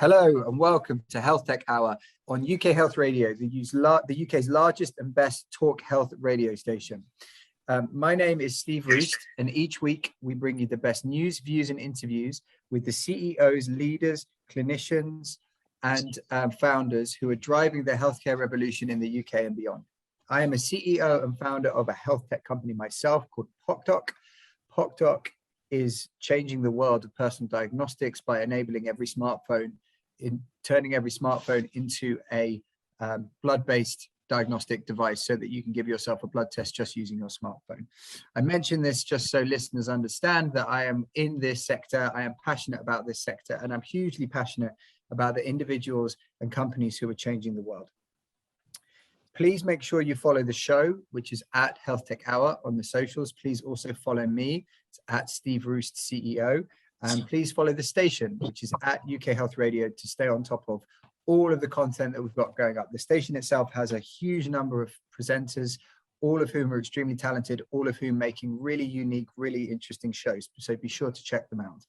Hello and welcome to HealthTech Hour on UK Health Radio, the UK's largest and best talk health radio station. My name is Steve Roest, and each week we bring you the best news, views and interviews with the CEOs, leaders, clinicians and founders who are driving the healthcare revolution in the UK and beyond. I am a CEO and founder of a health tech company myself called PocDoc. PocDoc is changing the world of personal diagnostics by enabling turning every smartphone into a blood-based diagnostic device so that you can give yourself a blood test just using your smartphone. I mention this just so listeners understand that I am in this sector, I am passionate about this sector, and I'm hugely passionate about the individuals and companies who are changing the world. Please make sure you follow the show, which is at HealthTech Hour on the socials. Please also follow me, it's at Steve Roest CEO. And please follow the station, which is at UK Health Radio, to stay on top of all of the content that we've got going up. The station itself has a huge number of presenters, all of whom are extremely talented, all of whom making really unique, really interesting shows. So be sure to check them out.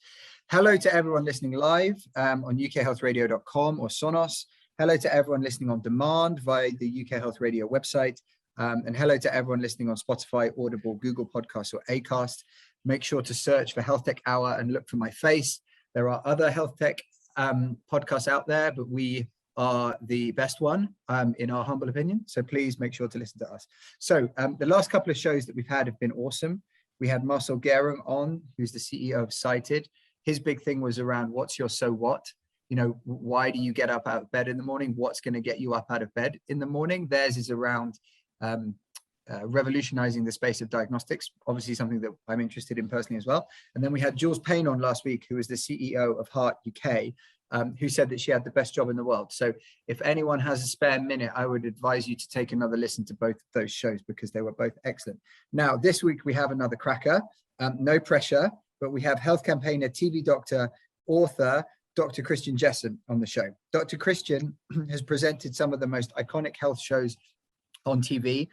Hello to everyone listening live on ukhealthradio.com or Sonos. Hello to everyone listening on demand via the UK Health Radio website. And hello to everyone listening on Spotify, Audible, Google Podcasts or Acast. Make sure to search for HealthTech Hour and look for my face. There are other health tech podcasts out there, but we are the best one in our humble opinion. So please make sure to listen to us. So the last couple of shows that we've had have been awesome. We had Marcel Gerung on, who's the CEO of Cited. His big thing was around what's your so what? You know, why do you get up out of bed in the morning? What's going to get you up out of bed in the morning? Theirs is around revolutionizing the space of diagnostics, obviously something that I'm interested in personally as well. And then we had Jules Payne on last week, who is the CEO of Heart UK, who said that she had the best job in the world. So if anyone has a spare minute, I would advise you to take another listen to both of those shows because they were both excellent. Now, this week we have another cracker, no pressure, but we have health campaigner, TV doctor, author, Dr. Christian Jessen on the show. Dr. Christian has presented some of the most iconic health shows on TV,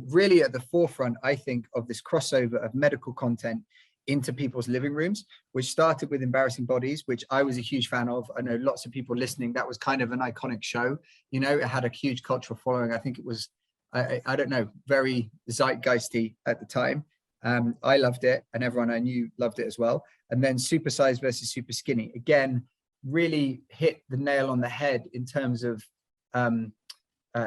really at the forefront, I think, of this crossover of medical content into people's living rooms, which started with Embarrassing Bodies, which I was a huge fan of. I know lots of people listening, that was kind of an iconic show. You know, it had a huge cultural following. I think it was, I don't know, very zeitgeisty at the time. I loved it, and everyone I knew loved it as well. And then Supersize versus Superskinny, again, really hit the nail on the head in terms of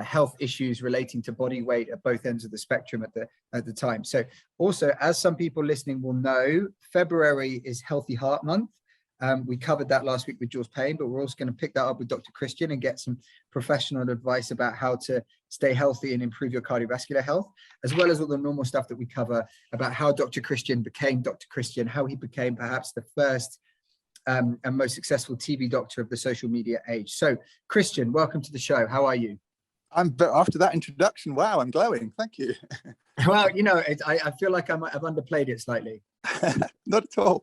health issues relating to body weight at both ends of the spectrum at the time. So also, as some people listening will know, February is Healthy Heart Month. We covered that last week with Jules Payne, but we're also going to pick that up with Dr. Christian and get some professional advice about how to stay healthy and improve your cardiovascular health, as well as all the normal stuff that we cover about how Dr. Christian became Dr. Christian, how he became perhaps the first and most successful TV doctor of the social media age. So Christian, welcome to the show. How are you? After that introduction, wow, I'm glowing. Thank you. Well, you know, I feel like I might have underplayed it slightly. Not at all.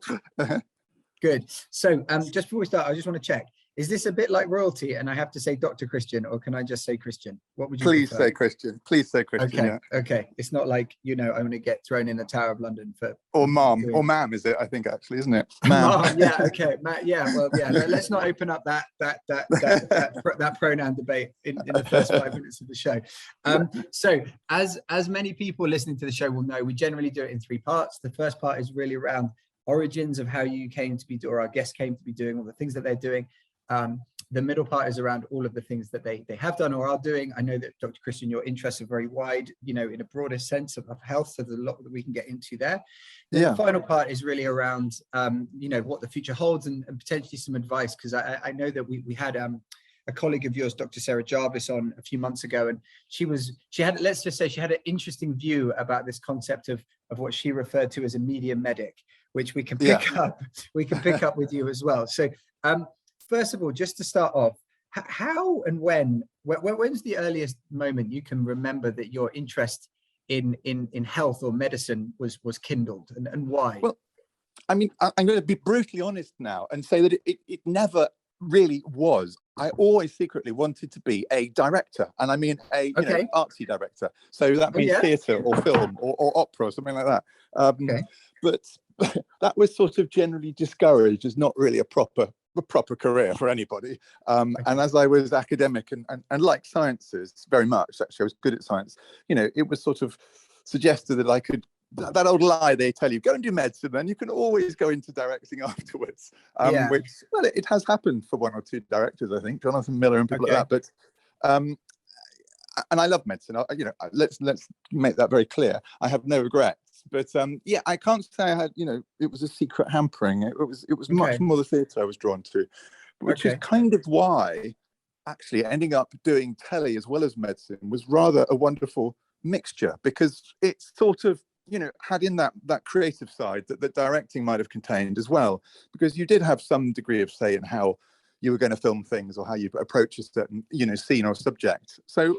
Good. So just before we start, I just want to check. Is this a bit like royalty and I have to say Dr. Christian, or can I just say Christian? What would you Please prefer? say Christian. Please say Christian. Okay. Yeah. Okay. It's not like, you know, I'm going to get thrown in the Tower of London for. Or mom, or ma'am, is it? I think actually, isn't it? Ma'am. Yeah. Okay. Yeah. Well, yeah. Let's not open up that pronoun debate in the first 5 minutes of the show. So as many people listening to the show will know, we generally do it in three parts. The first part is really around origins of how you came to be, or our guests came to be doing, all the things that they're doing. The middle part is around all of the things that they have done or are doing. I know that, Dr. Christian, your interests are very wide, you know, in a broader sense of health, so there's a lot that we can get into there. The final part is really around, you know, what the future holds and potentially some advice, because I know that we had a colleague of yours, Dr. Sarah Jarvis, on a few months ago, and she had, let's just say, she had an interesting view about this concept of what she referred to as a media medic, which we can pick up. We can pick up with you as well. So first of all, just to start off, how and when's the earliest moment you can remember that your interest in health or medicine was kindled, and why? Well, I mean, I'm going to be brutally honest now and say that it never really was. I always secretly wanted to be a director, and I mean a artsy director. So that means theatre or film or opera or something like that. But that was sort of generally discouraged as not really a proper a proper career for anybody. And as I was academic and like sciences very much, actually, I was good at science, it was sort of suggested that I could, that old lie they tell you, go and do medicine, then you can always go into directing afterwards. Which, well, it has happened for one or two directors, I think, Jonathan Miller and people like that. But and I love medicine. Let's make that very clear. I have no regrets. But I can't say I had, it was a secret hampering. It was much more the theatre I was drawn to, which is kind of why actually ending up doing telly as well as medicine was rather a wonderful mixture, because it's sort of, had in that creative side that directing might have contained as well, because you did have some degree of say in how you were going to film things or how you approach a certain, scene or subject. So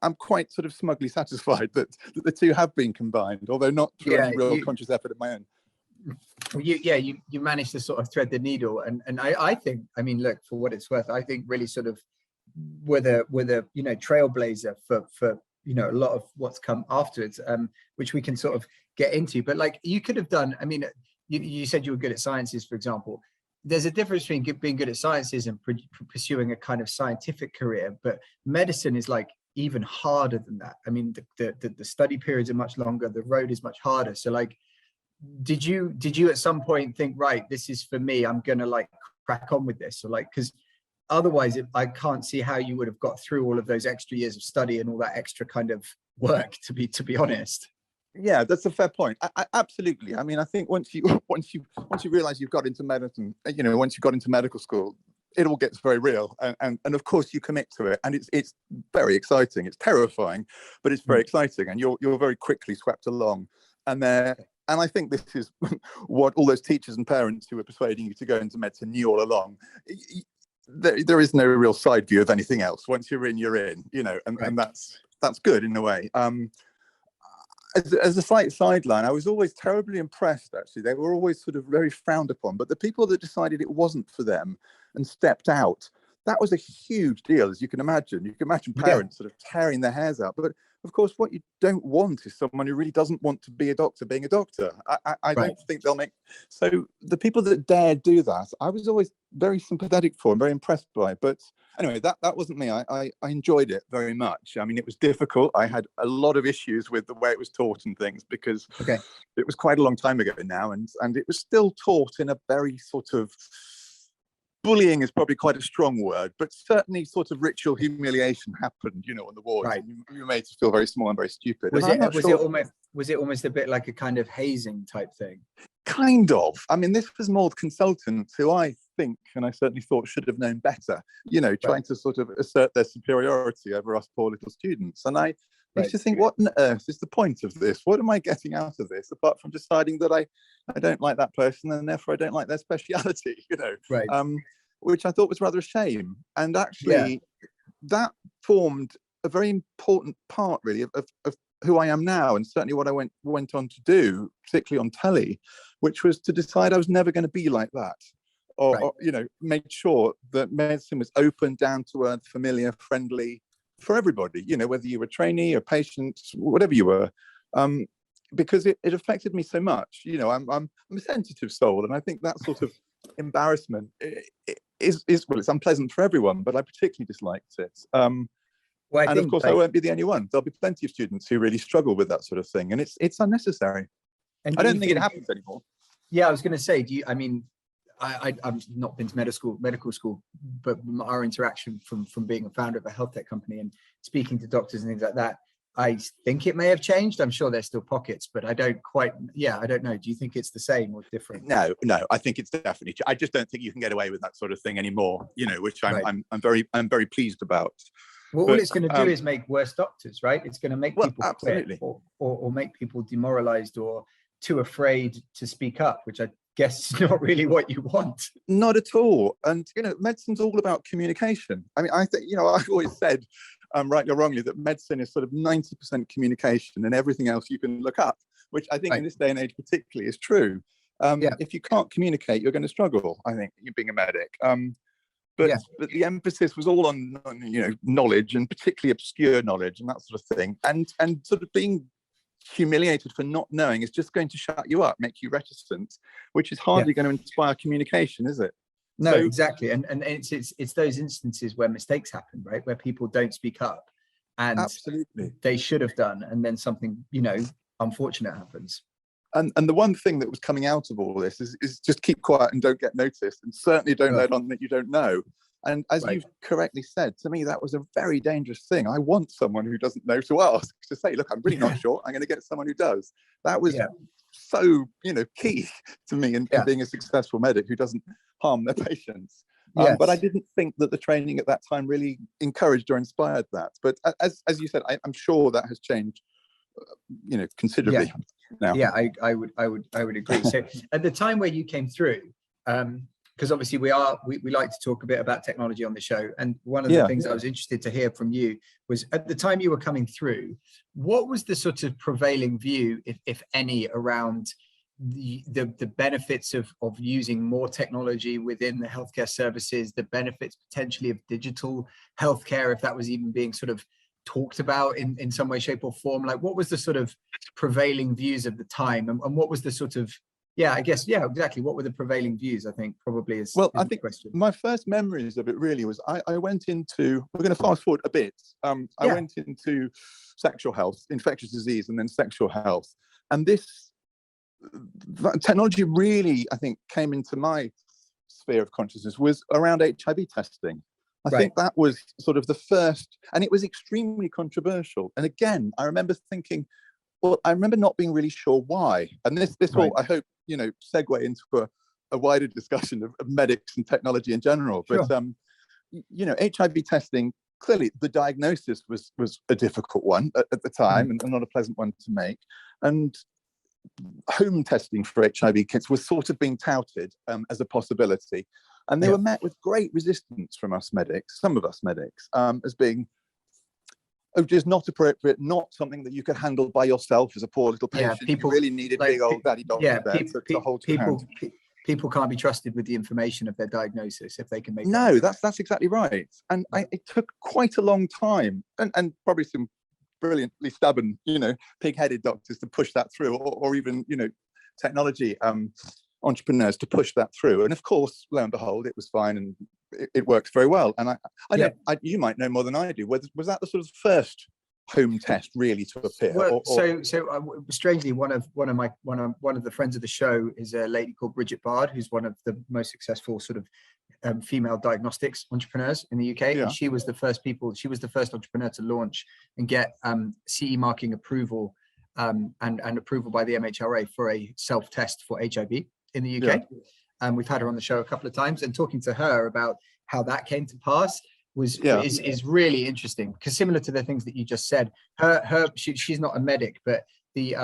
I'm quite sort of smugly satisfied that the two have been combined, although not through any real conscious effort of my own. You managed to sort of thread the needle, and I think, I mean, look, for what it's worth, I think really sort of with a trailblazer for a lot of what's come afterwards, which we can sort of get into. But like, you could have done, I mean, you said you were good at sciences, for example. There's a difference between being good at sciences and pursuing a kind of scientific career, but medicine is like even harder than that. I mean, the study periods are much longer, the road is much harder. So like, did you at some point think, right, this is for me, I'm gonna like crack on with this? Or like, because otherwise I can't see how you would have got through all of those extra years of study and all that extra kind of work, to be honest. Yeah, that's a fair point. I absolutely. I mean, I think once you realize you've got into medicine, once you got into medical school, it all gets very real, and of course you commit to it, and it's very exciting. It's terrifying, but it's very exciting, and you're very quickly swept along. And I think this is what all those teachers and parents who were persuading you to go into medicine knew all along. There is no real side view of anything else. Once you're in, and that's good in a way. As a slight sideline, I was always terribly impressed, actually. They were always sort of very frowned upon, but the people that decided it wasn't for them and stepped out, that was a huge deal, as you can imagine. You can imagine parents sort of tearing their hairs out. But of course, what you don't want is someone who really doesn't want to be a doctor being a doctor. I don't think they'll make... So the people that dared do that, I was always very sympathetic for and very impressed by. But anyway, that wasn't me. I enjoyed it very much. I mean, it was difficult. I had a lot of issues with the way it was taught and things, because it was quite a long time ago now, and it was still taught in a very sort of... Bullying is probably quite a strong word, but certainly sort of ritual humiliation happened, on the wards. Right. You were made to feel very small and very stupid. Was it almost a bit like a kind of hazing type thing? Kind of. I mean, this was more consultants who I think, and I certainly thought, should have known better, trying to sort of assert their superiority over us poor little students. And I used to think, what on earth is the point of this? What am I getting out of this, apart from deciding that I don't like that person and therefore I don't like their speciality, which I thought was rather a shame. And actually, that formed a very important part, really, of who I am now, and certainly what I went on to do, particularly on telly, which was to decide I was never going to be like that. Or make sure that medicine was open, down to earth, familiar, friendly for everybody, whether you were a trainee or patient, whatever you were, because it affected me so much. I'm a sensitive soul, and I think that sort of embarrassment is it's unpleasant for everyone, but I particularly disliked it. And of course, I won't be the only one. There'll be plenty of students who really struggle with that sort of thing, and it's unnecessary. And I don't think it happens anymore. Yeah, I was going to say, I've not been to medical school, but our interaction from being a founder of a health tech company and speaking to doctors and things like that, I think it may have changed. I'm sure there's still pockets, but I don't know. Do you think it's the same or different? No, I think it's definitely. I just don't think you can get away with that sort of thing anymore. Which I'm very pleased about. Well, all it's going to do is make worse doctors, right? It's going to make people absolutely quit or make people demoralized or too afraid to speak up, which I guess is not really what you want. Not at all. And medicine's all about communication. I mean, I think I've always said, rightly or wrongly, that medicine is sort of 90% communication and everything else you can look up, which I think in this day and age particularly is true. If you can't communicate, you're going to struggle, I think, you being a medic. But the emphasis was all on knowledge, and particularly obscure knowledge and that sort of thing. And sort of being humiliated for not knowing is just going to shut you up, make you reticent, which is hardly going to inspire communication, is it? No, exactly. And it's those instances where mistakes happen, right? Where people don't speak up, and absolutely they should have done, and then something, unfortunate happens. And the one thing that was coming out of all this is just keep quiet and don't get noticed, and certainly don't let on that you don't know. And as you've correctly said, to me, that was a very dangerous thing. I want someone who doesn't know to ask, to say, look, I'm really not sure. I'm going to get someone who does. That was so, key to me in being a successful medic who doesn't harm their patients. But I didn't think that the training at that time really encouraged or inspired that. But as you said, I'm sure that has changed, considerably now. Yeah, I would agree. So at the time where you came through, because obviously we like to talk a bit about technology on the show, and one of the things I was interested to hear from you was, at the time you were coming through, what was the sort of prevailing view, if any, around the benefits of using more technology within the healthcare services, the benefits potentially of digital healthcare, if that was even being sort of talked about in some way, shape or form? Like, what was the sort of prevailing views of the time, and what was the sort of exactly, what were the prevailing views? I think probably is I think question. My first memories of it really was I went into, we're going to fast forward a bit, I went into sexual health, infectious disease, and then sexual health, and this technology really, I think, came into my sphere of consciousness was around HIV testing. I think that was sort of the first, and it was extremely controversial. And again, I remember thinking, well, I remember not being really sure why. And this will, I hope, segue into a wider discussion of medics and technology in general. But, HIV testing, clearly the diagnosis was a difficult one at the time, and not a pleasant one to make. And home testing for HIV kits was sort of being touted as a possibility. And they were met with great resistance from us medics, some of us medics, as being just not appropriate, not something that you could handle by yourself as a poor little patient. People you really needed big old daddy doctor there to hold your hand. People can't be trusted with the information of their diagnosis if they can make that's exactly right. And it took quite a long time, and probably some brilliantly stubborn, pig-headed doctors to push that through, or even, technology entrepreneurs to push that through. And of course, lo and behold, it was fine, and it works very well. And you might know more than I do. Was that the sort of first home test really to appear? Well, strangely, one of the friends of the show is a lady called Bridget Bard, who's one of the most successful sort of female diagnostics entrepreneurs in the UK. And she was the first entrepreneur to launch and get CE marking approval and approval by the MHRA for a self-test for HIV in the UK. We've had her on the show a couple of times, and talking to her about how that came to pass is really interesting, because similar to the things that you just said, she's not a medic, but the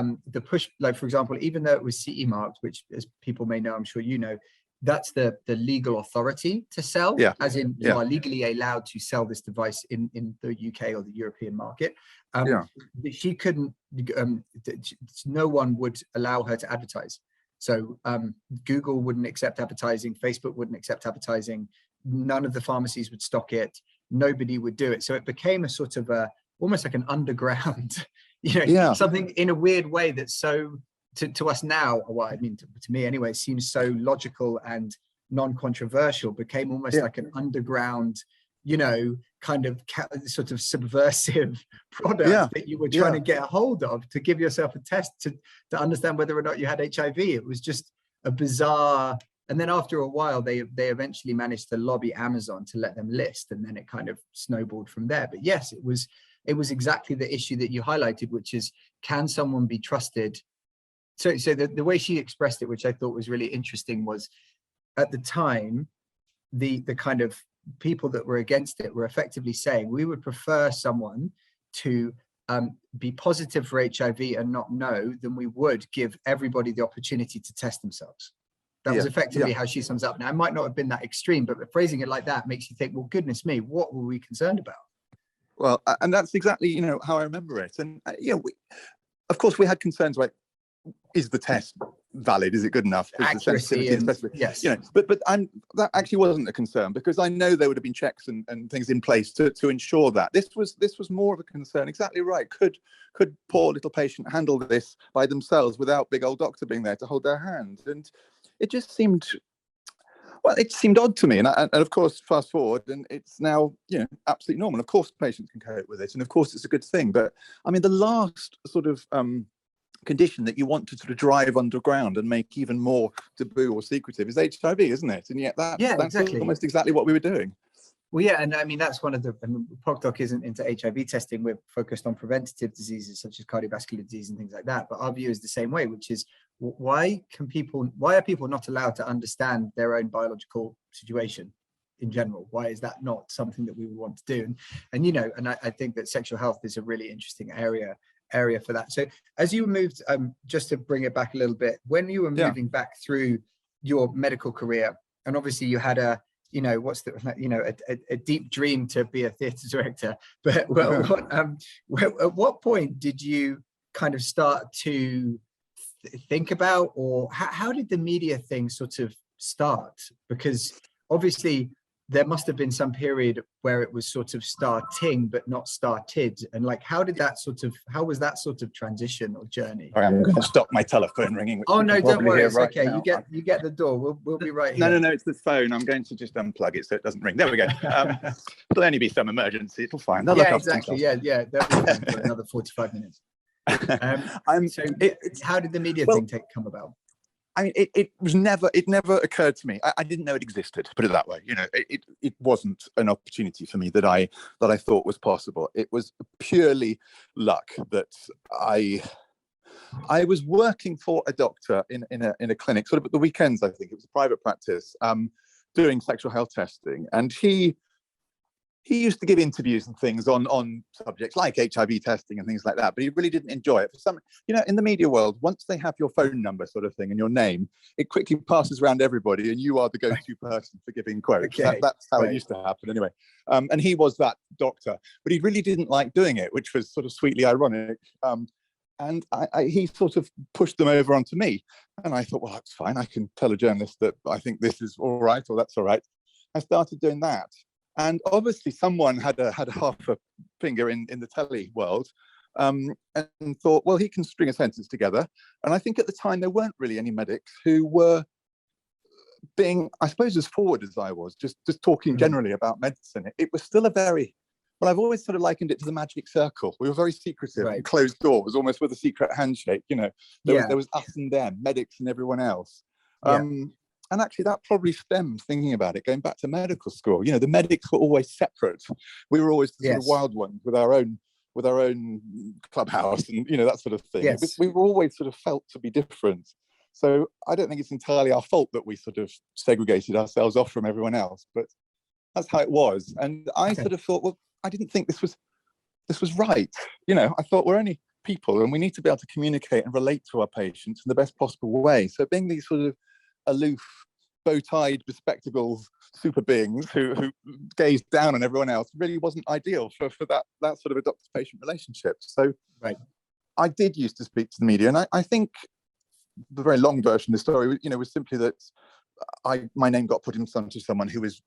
push, like for example, even though it was CE marked, which as people may know, I'm sure you know, that's the legal authority to sell, as in you are legally allowed to sell this device in the UK or the European market. She couldn't, no one would allow her to advertise. So Google wouldn't accept advertising, Facebook wouldn't accept advertising, none of the pharmacies would stock it, nobody would do it. So it became a sort of almost like an underground, something in a weird way that's so, to us now, well, I mean, to me anyway, seems so logical and non-controversial, became almost like an underground, kind of sort of subversive product that you were trying to get a hold of to give yourself a test to understand whether or not you had HIV. It was just a bizarre, and then after a while, they eventually managed to lobby Amazon to let them list, and then it kind of snowballed from there. But yes, it was exactly the issue that you highlighted, which is, can someone be trusted? So the way she expressed it, which I thought was really interesting, was at the time, the kind of people that were against it were effectively saying, we would prefer someone to be positive for HIV and not know than we would give everybody the opportunity to test themselves. That was effectively how she sums up. Now, it might not have been that extreme, but phrasing it like that makes you think, well, goodness me, what were we concerned about? Well, and that's exactly, how I remember it. And, of course, we had concerns like, is the test valid? Is it good enough? Is accuracy the sensitivity, yes. But that actually wasn't a concern, because I know there would have been checks and things in place to ensure that. This was more of a concern. Exactly right. Could poor little patient handle this by themselves without big old doctor being there to hold their hand? And it just seemed, Well, it seemed odd to me, and of course, fast forward, and it's now, absolutely normal. Of course, patients can cope with it, and of course, it's a good thing. But I mean, the last sort of condition that you want to sort of drive underground and make even more taboo or secretive is HIV, isn't it? And yet that's exactly. almost exactly what we were doing. Well, yeah, and I mean, that's one of the, PocDoc isn't into HIV testing. We're focused on preventative diseases such as cardiovascular disease and things like that. But our view is the same way, which is why are people not allowed to understand their own biological situation in general? Why is that not something that we would want to do? And I think that sexual health is a really interesting area for that. So as you moved, just to bring it back a little bit, when you were moving back through your medical career, and obviously you had a deep dream to be a theatre director, but at what point did you kind of start to think about, or how did the media thing sort of start? Because obviously there must have been some period where it was sort of starting but not started, and like how was that sort of transition or journey? I'm going to stop my telephone ringing. Oh no, don't worry, it's okay. Now. You get the door. We'll be right here. No, it's the phone. I'm going to just unplug it so it doesn't ring. There we go. There'll only be some emergency. It'll fine. Yeah, exactly. Yeah. That'll be for another 45 minutes. How did the media thing come about? I mean, it never occurred to me. I didn't know it existed, put it that way. It wasn't an opportunity for me that I thought was possible. It was purely luck that I was working for a doctor in a clinic, sort of at the weekends, I think. It was a private practice, doing sexual health testing. And he used to give interviews and things on subjects like HIV testing and things like that, but he really didn't enjoy it. For some, in the media world, once they have your phone number sort of thing and your name, it quickly passes around everybody and you are the go-to person for giving quotes. Okay. That's how it used to happen anyway. And he was that doctor, but he really didn't like doing it, which was sort of sweetly ironic. And he sort of pushed them over onto me. And I thought, well, that's fine. I can tell a journalist that I think this is all right, or that's all right. I started doing that. And obviously someone had a half a finger in the telly world, and thought, well, he can string a sentence together. And I think at the time there weren't really any medics who were being, I suppose, as forward as I was, just talking generally about medicine. It was still I've always sort of likened it to the magic circle. We were very secretive, right. Closed doors, almost with a secret handshake. There was us and them, medics and everyone else. Yeah. And actually, that probably stems, thinking about it, going back to medical school. The medics were always separate. We were always the sort of wild ones with our own clubhouse and that sort of thing. Yes. We were always sort of felt to be different. So I don't think it's entirely our fault that we sort of segregated ourselves off from everyone else, but that's how it was. And I sort of thought, well, I didn't think this was right. I thought we're only people and we need to be able to communicate and relate to our patients in the best possible way. So being these sort of aloof, bow-tied, bespectacled super beings who gaze down on everyone else really wasn't ideal for that sort of a doctor-patient relationship. So I did used to speak to the media, and I think the very long version of the story, was simply that my name got put in front of someone who was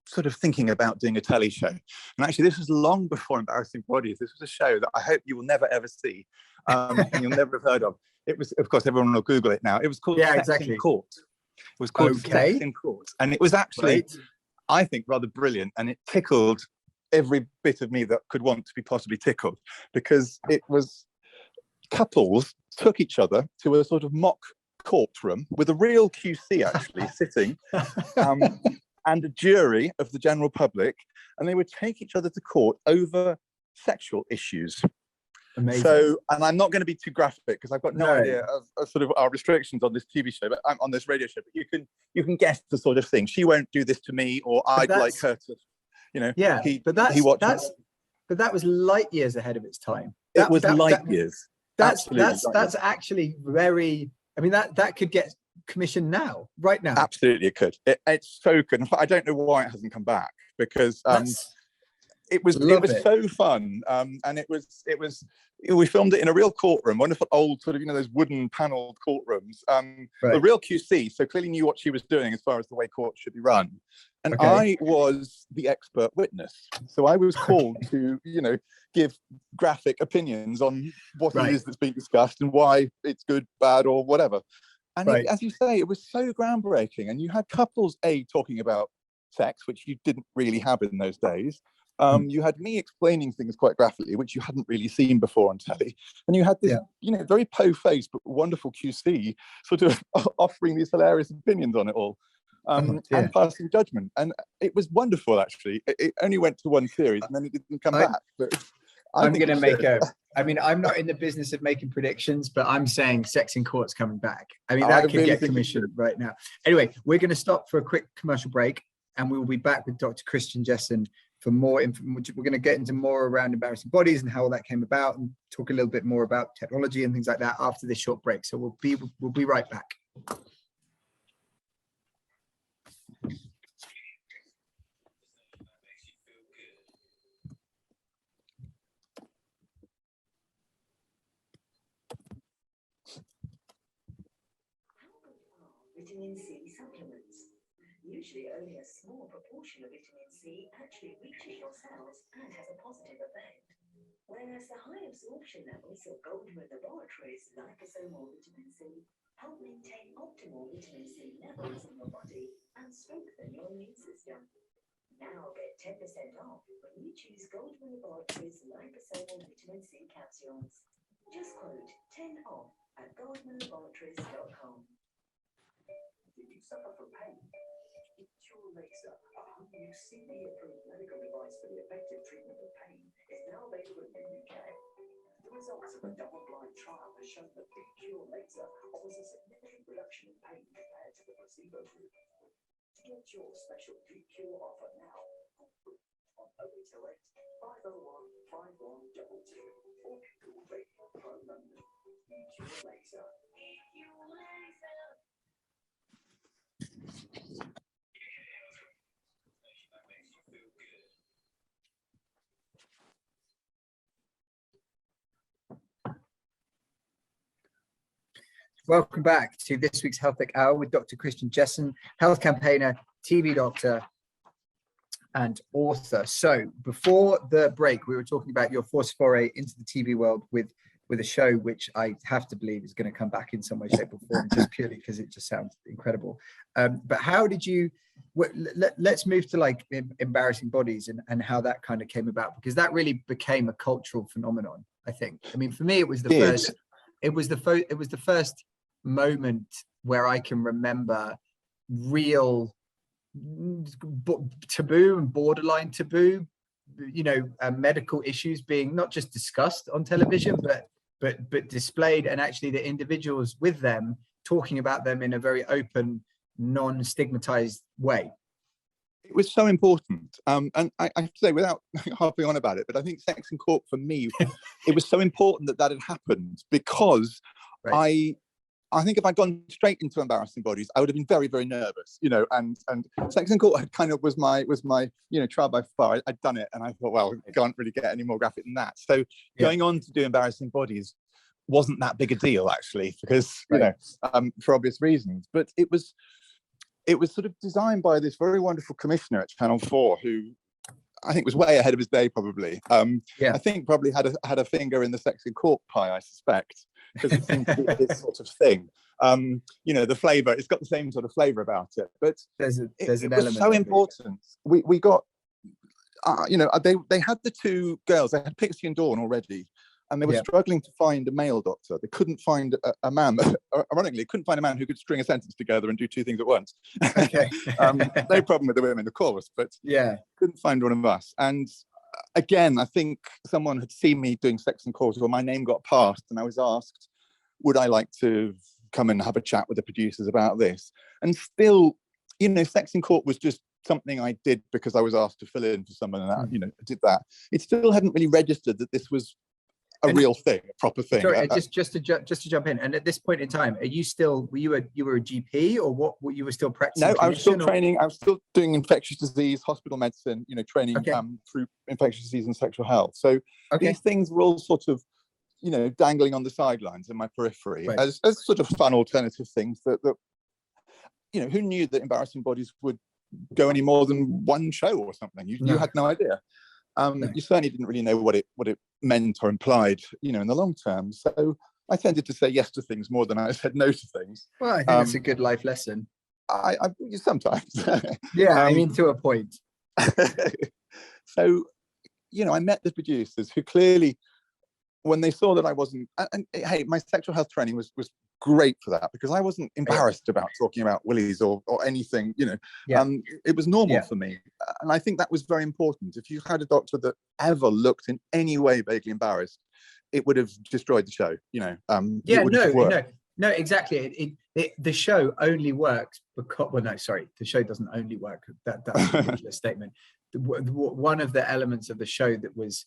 sort of thinking about doing a telly show. And actually, this was long before Embarrassing Bodies. This was a show that I hope you will never, ever see, and you'll never have heard of. It was, of course, everyone will Google it now. It was called Sex in Court. It was called Sex in Court. And it was actually, I think, rather brilliant. And it tickled every bit of me that could want to be possibly tickled, because it was couples took each other to a sort of mock courtroom with a real QC actually sitting, and a jury of the general public. And they would take each other to court over sexual issues. Amazing. So, and I'm not going to be too graphic because I've got no idea of sort of our restrictions on this TV show, but I'm on this radio show. But you can guess the sort of thing. She won't do this to me, or I'd like her to, Yeah, but that was light years ahead of its time. It was light years. That's actually very. I mean, that could get commissioned right now. Absolutely, it could. It's so good. In fact, I don't know why it hasn't come back, because it was so fun, and it was we filmed it in a real courtroom, wonderful old sort of those wooden panelled courtrooms. The real QC, so clearly knew what she was doing as far as the way courts should be run, and I was the expert witness. So I was called to give graphic opinions on what it is that's being discussed and why it's good, bad, or whatever. And right. as you say, it was so groundbreaking. And you had couples, talking about sex, which you didn't really have in those days. You had me explaining things quite graphically, which you hadn't really seen before on telly. And you had this, very po-faced but wonderful QC sort of offering these hilarious opinions on it all. And passing judgment. And it was wonderful, actually. It only went to one series and then it didn't come back. But I'm going to make I'm not in the business of making predictions, but I'm saying Sex in Court's coming back. I mean, that could get commissioned right now. Anyway, we're going to stop for a quick commercial break and we will be back with Dr. Christian Jessen for more information. We're going to get into more around embarrassing bodies and how all that came about and talk a little bit more about technology and things like that after this short break. So we'll be right back. Vitamin C supplements. Usually only a small proportion of vitamin C actually reaches your cells and has a positive effect. Whereas the high absorption levels of Goldman Laboratories liposomal vitamin C help maintain optimal vitamin C levels in your body and strengthen your immune system. Now get 10% off when you choose Goldman Laboratories liposomal vitamin C capsules. Just quote 10 off at goldmanlaboratories.com. Did you suffer from pain? Cure Laser, a whole new CE-approved medical device for the effective treatment of pain, is now available in the UK. The results of a double-blind trial have shown that the Cure Laser offers a significant reduction in pain compared to the placebo group. To get your special Cure offer now, on 0808 501 5122 or Google Radio Pro London. Cure Laser. Cure Laser. Welcome back to this week's HealthTech Hour with Dr. Christian Jessen, health campaigner, TV doctor, and author. So before the break, we were talking about your forced foray into the TV world with a show which I have to believe is going to come back in some way, shape, or form, just purely because it just sounds incredible. But how did you? Let's move to like embarrassing bodies and how that kind of came about, because that really became a cultural phenomenon. I think. I mean, for me, it was the first. It was the first moment where I can remember real taboo and borderline taboo, medical issues being not just discussed on television, but displayed, and actually the individuals with them talking about them in a very open, non-stigmatized way. It was so important. And I have to say, without harping on about it, but I think Sex in Court for me, it was so important that had happened, because I think if I'd gone straight into embarrassing bodies, I would have been very, very nervous, and Sex in Court kind of was my trial by fire. I'd done it and I thought, well, I can't really get any more graphic than that. So going on to do embarrassing bodies wasn't that big a deal, actually, because, for obvious reasons. But it was sort of designed by this very wonderful commissioner at Channel 4, who I think was way ahead of his day, probably. I think probably had a finger in the Sex in Court pie, I suspect, because it seemed to be this sort of thing. The flavour, it's got the same sort of flavour about it. But it was so important. We got, they had the two girls, they had Pixie and Dawn already, and they were struggling to find a male doctor. They couldn't find a man, ironically, couldn't find a man who could string a sentence together and do two things at once. Okay. No problem with the women, of course, but couldn't find one of us. And again, I think someone had seen me doing Sex in Court, or my name got passed, and I was asked, would I like to come and have a chat with the producers about this? And still, Sex in Court was just something I did because I was asked to fill in for someone, and I did that. It still hadn't really registered that this was a real thing, a proper thing. Sorry, just to jump in. And at this point in time, are you still? You were a GP, or what? You were still practicing? No, I was still training. I was still doing infectious disease, hospital medicine. Training through infectious disease and sexual health. So these things were all sort of, dangling on the sidelines in my periphery as sort of fun alternative things that who knew that embarrassing bodies would go any more than one show or something? You had no idea. You certainly didn't really know what it meant or implied, in the long term. So I tended to say yes to things more than I said no to things. Well, I think that's a good life lesson. I sometimes. Yeah, I mean, to a point. So, you know, I met the producers who clearly, when they saw that I wasn't, and hey, my sexual health training was great for that, because I wasn't embarrassed about talking about willies or anything, you know. It was normal for me. And I think that was very important. If you had a doctor that ever looked in any way vaguely embarrassed, it would have destroyed the show, you know. No, exactly. The show only works because, well, no, sorry, the show doesn't only work. That's a ridiculous statement. One of the elements of the show that was,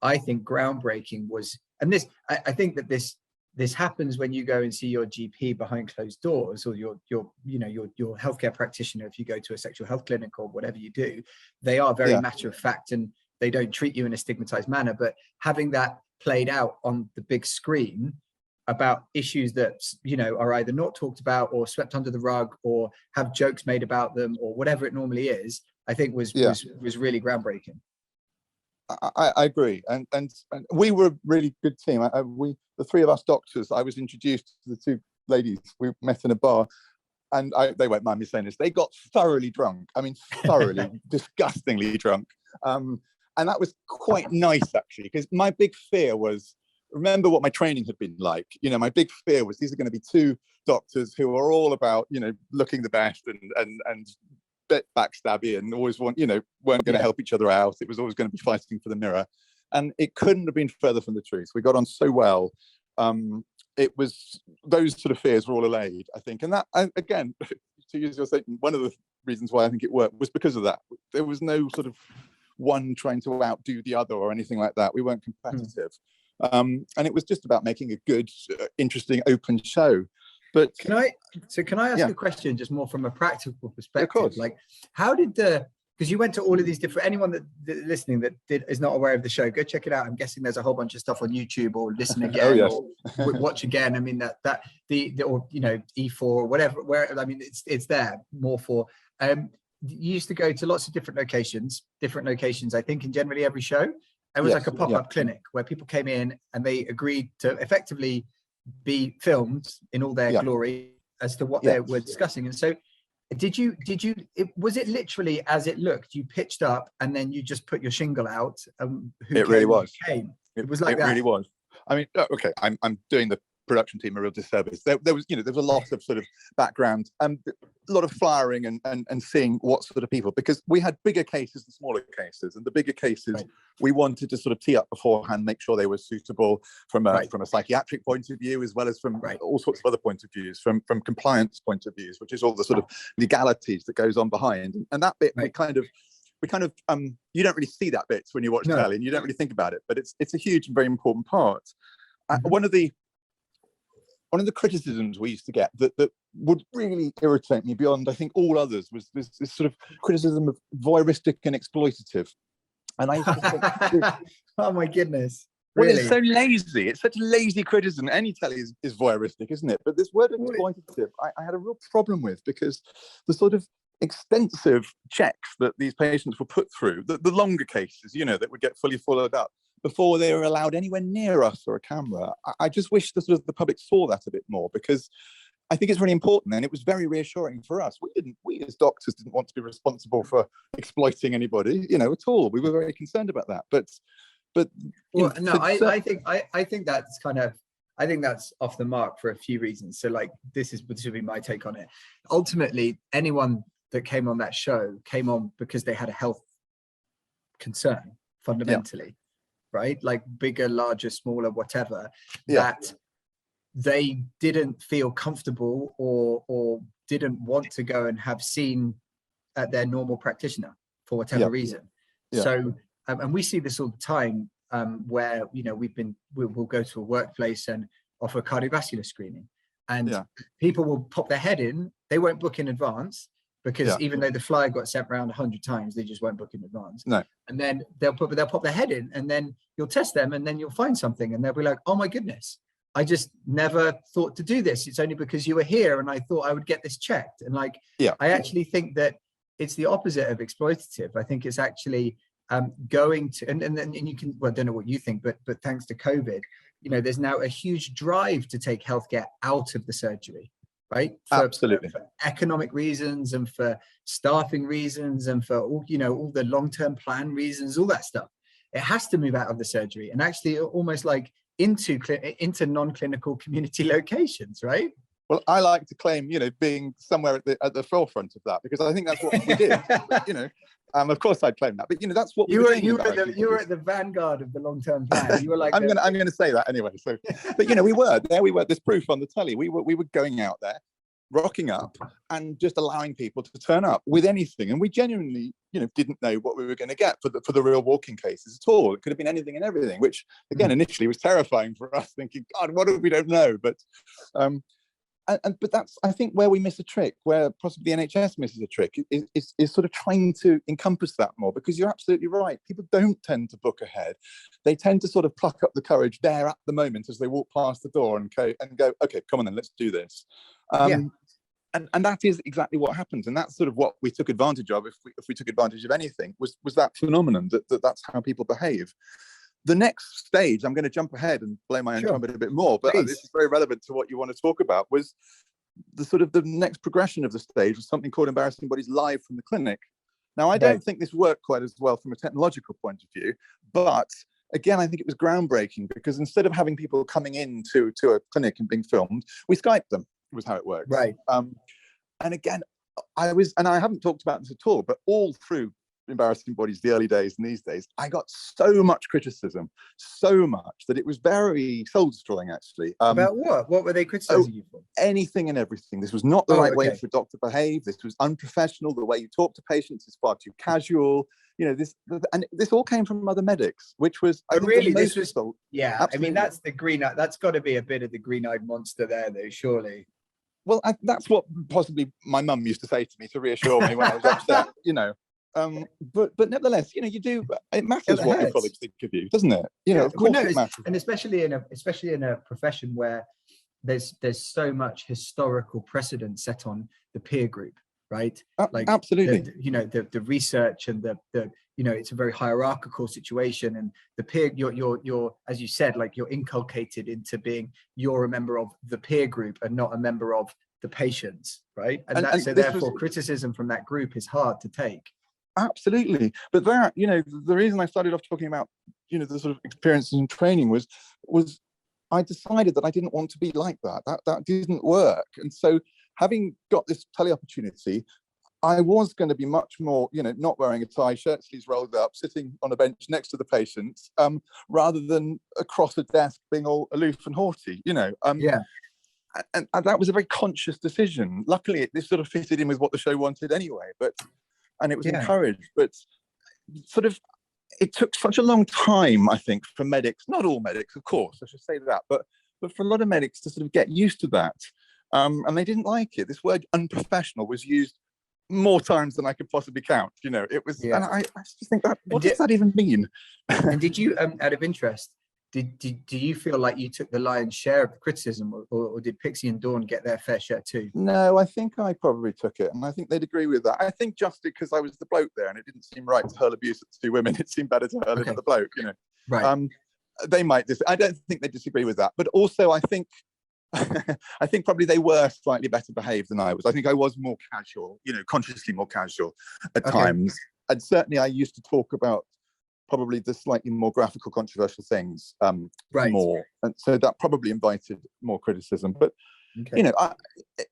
I think, groundbreaking was, and this, I think that this happens when you go and see your GP behind closed doors, or your healthcare practitioner. If you go to a sexual health clinic or whatever you do, they are very matter of fact, and they don't treat you in a stigmatized manner. But having that played out on the big screen about issues that, you know, are either not talked about or swept under the rug or have jokes made about them or whatever it normally is, I think was really groundbreaking. I agree, and we were a really good team. The three of us doctors, I was introduced to the two ladies. We met in a bar, and they won't mind me saying this, they got thoroughly drunk. I mean, thoroughly, disgustingly drunk. And that was quite nice, actually, because my big fear was, remember what my training had been like. You know, my big fear was these are going to be two doctors who are all about, you know, looking the best and bit backstabby and always weren't going to help each other out. It was always going to be fighting for the mirror. And it couldn't have been further from the truth. We got on so well. It was, those sort of fears were all allayed, I think. And that, again, to use your statement, one of the reasons why I think it worked was because of that. There was no sort of one trying to outdo the other or anything like that. We weren't competitive. And it was just about making a good, interesting, open show. But can I ask a question just more from a practical perspective? Of course. Like, how did because you went to all of these different, anyone that listening that is not aware of the show, go check it out. I'm guessing there's a whole bunch of stuff on YouTube, or listen again, or watch again. I mean, or, you know, E4 or whatever, where, I mean, it's there more for, you used to go to lots of different locations, I think, in generally every show. It was like a pop-up clinic where people came in and they agreed to effectively be filmed in all their glory as to what they were discussing. And so was it literally as it looked? You pitched up and then you just put your shingle out. It really was. It was like that. It really was. I mean, okay, I'm doing the production team a real disservice. There was a lot of sort of background and a lot of flyering and seeing what sort of people, because we had bigger cases and smaller cases, and the bigger cases we wanted to sort of tee up beforehand, make sure they were suitable from a psychiatric point of view, as well as from all sorts of other points of views, from compliance point of views, which is all the sort of legalities that goes on behind. And that bit we kind of you don't really see that bit when you watch telly, and you don't really think about it, but it's a huge and very important part. One of the criticisms we used to get that would really irritate me beyond, I think, all others was this sort of criticism of voyeuristic and exploitative. And I used to think, oh my goodness. Really? Well, it's so lazy. It's such a lazy criticism. Any telly is voyeuristic, isn't it? But this word exploitative, I had a real problem with, because the sort of extensive checks that these patients were put through, the longer cases, you know, that would get fully followed up before they were allowed anywhere near us or a camera. I just wish the public saw that a bit more, because I think it's really important, and it was very reassuring for us. We as doctors didn't want to be responsible for exploiting anybody, you know, at all. We were very concerned about that. But I think that's kind of, I think that's off the mark for a few reasons. So like, this would be my take on it. Ultimately, anyone that came on that show came on because they had a health concern, fundamentally. Right? Like bigger, larger, smaller, whatever, that they didn't feel comfortable or didn't want to go and have seen at their normal practitioner for whatever reason. So, and we see this all the time, where, you know, we'll go to a workplace and offer cardiovascular screening, and people will pop their head in. They won't book in advance, because even though the flyer got sent around 100 times, they just won't book in advance. No. And then they'll pop their head in, and then you'll test them, and then you'll find something, and they'll be like, oh my goodness, I just never thought to do this. It's only because you were here and I thought I would get this checked. And like, I actually think that it's the opposite of exploitative. I think it's actually going to, and you can, well, I don't know what you think, but thanks to COVID, there's now a huge drive to take healthcare out of the surgery, right? Absolutely. For economic reasons and for staffing reasons and for all, all the long-term plan reasons, all that stuff. It has to move out of the surgery and actually almost like into non-clinical community locations, right? Well, I like to claim, being somewhere at the forefront of that, because I think that's what we did. Of course I'd claim that, but that's what you were at the vanguard of the long-term plan. You were like, I'm going to say that anyway. So, but we were. There's proof on the telly. We were going out there, rocking up, and just allowing people to turn up with anything. And we genuinely, didn't know what we were going to get for the real walking cases at all. It could have been anything and everything, which again initially was terrifying for us, thinking, God, what if we don't know? But but that's, I think, where we miss a trick, where possibly the NHS misses a trick, is sort of trying to encompass that more, because you're absolutely right. People don't tend to book ahead. They tend to sort of pluck up the courage there at the moment as they walk past the door and go, okay, come on then, let's do this. And that is exactly what happens. And that's sort of what we took advantage of, if we took advantage of anything, was that phenomenon, that's how people behave. The next stage, I'm going to jump ahead and blow my own trumpet a bit more, but this is very relevant to what you want to talk about, was the next progression of the stage was something called Embarrassing Bodies Live from the clinic. Now, I don't think this worked quite as well from a technological point of view, but again, I think it was groundbreaking, because instead of having people coming into a clinic and being filmed, we Skyped them, was how it worked. Right. And again, I haven't talked about this at all, but all through Embarrassing Bodies, the early days and these days, I got so much criticism, so much that it was very soul destroying, actually. About what? What were they criticizing you for? Anything and everything. This was not the right way for a doctor to behave. This was unprofessional. The way you talk to patients is far too casual. This all came from other medics, which was really this was absolutely. I mean, that's the that's got to be a bit of the green-eyed monster there, though, surely. Well, that's what possibly my mum used to say to me to reassure me when I was upset. But nevertheless, you do. It matters what your colleagues think of you, doesn't it? Of course it matters. And especially in a profession where there's so much historical precedent set on the peer group, right? Like absolutely. The research and the it's a very hierarchical situation, and the peer, you're as you said, like, you're inculcated into you're a member of the peer group and not a member of the patients, right? And therefore criticism from that group is hard to take. Absolutely. But that, the reason I started off talking about, the sort of experiences and training was I decided that I didn't want to be like that. That didn't work. And so, having got this tele opportunity, I was going to be much more, not wearing a tie, shirt sleeves rolled up, sitting on a bench next to the patients, rather than across a desk being all aloof and haughty, And that was a very conscious decision. Luckily, this sort of fitted in with what the show wanted anyway, and it was encouraged, but sort of, it took such a long time, I think, for medics, not all medics, of course, I should say that, but for a lot of medics to sort of get used to that. And they didn't like it. This word unprofessional was used more times than I could possibly count. It was, and I just think, what does that even mean? And did you, out of interest, do you feel like you took the lion's share of the criticism, or did Pixie and Dawn get their fair share too? No, I think I probably took it, and I think they'd agree with that. I think just because I was the bloke there, and it didn't seem right to hurl abuse at the two women, it seemed better to hurl it at the bloke. Right. They might I don't think they disagree with that, but also I think I think probably they were slightly better behaved than I was. I think I was more casual, consciously more casual at times, and certainly I used to talk about probably the slightly more graphical, controversial things more, and so that probably invited more criticism. But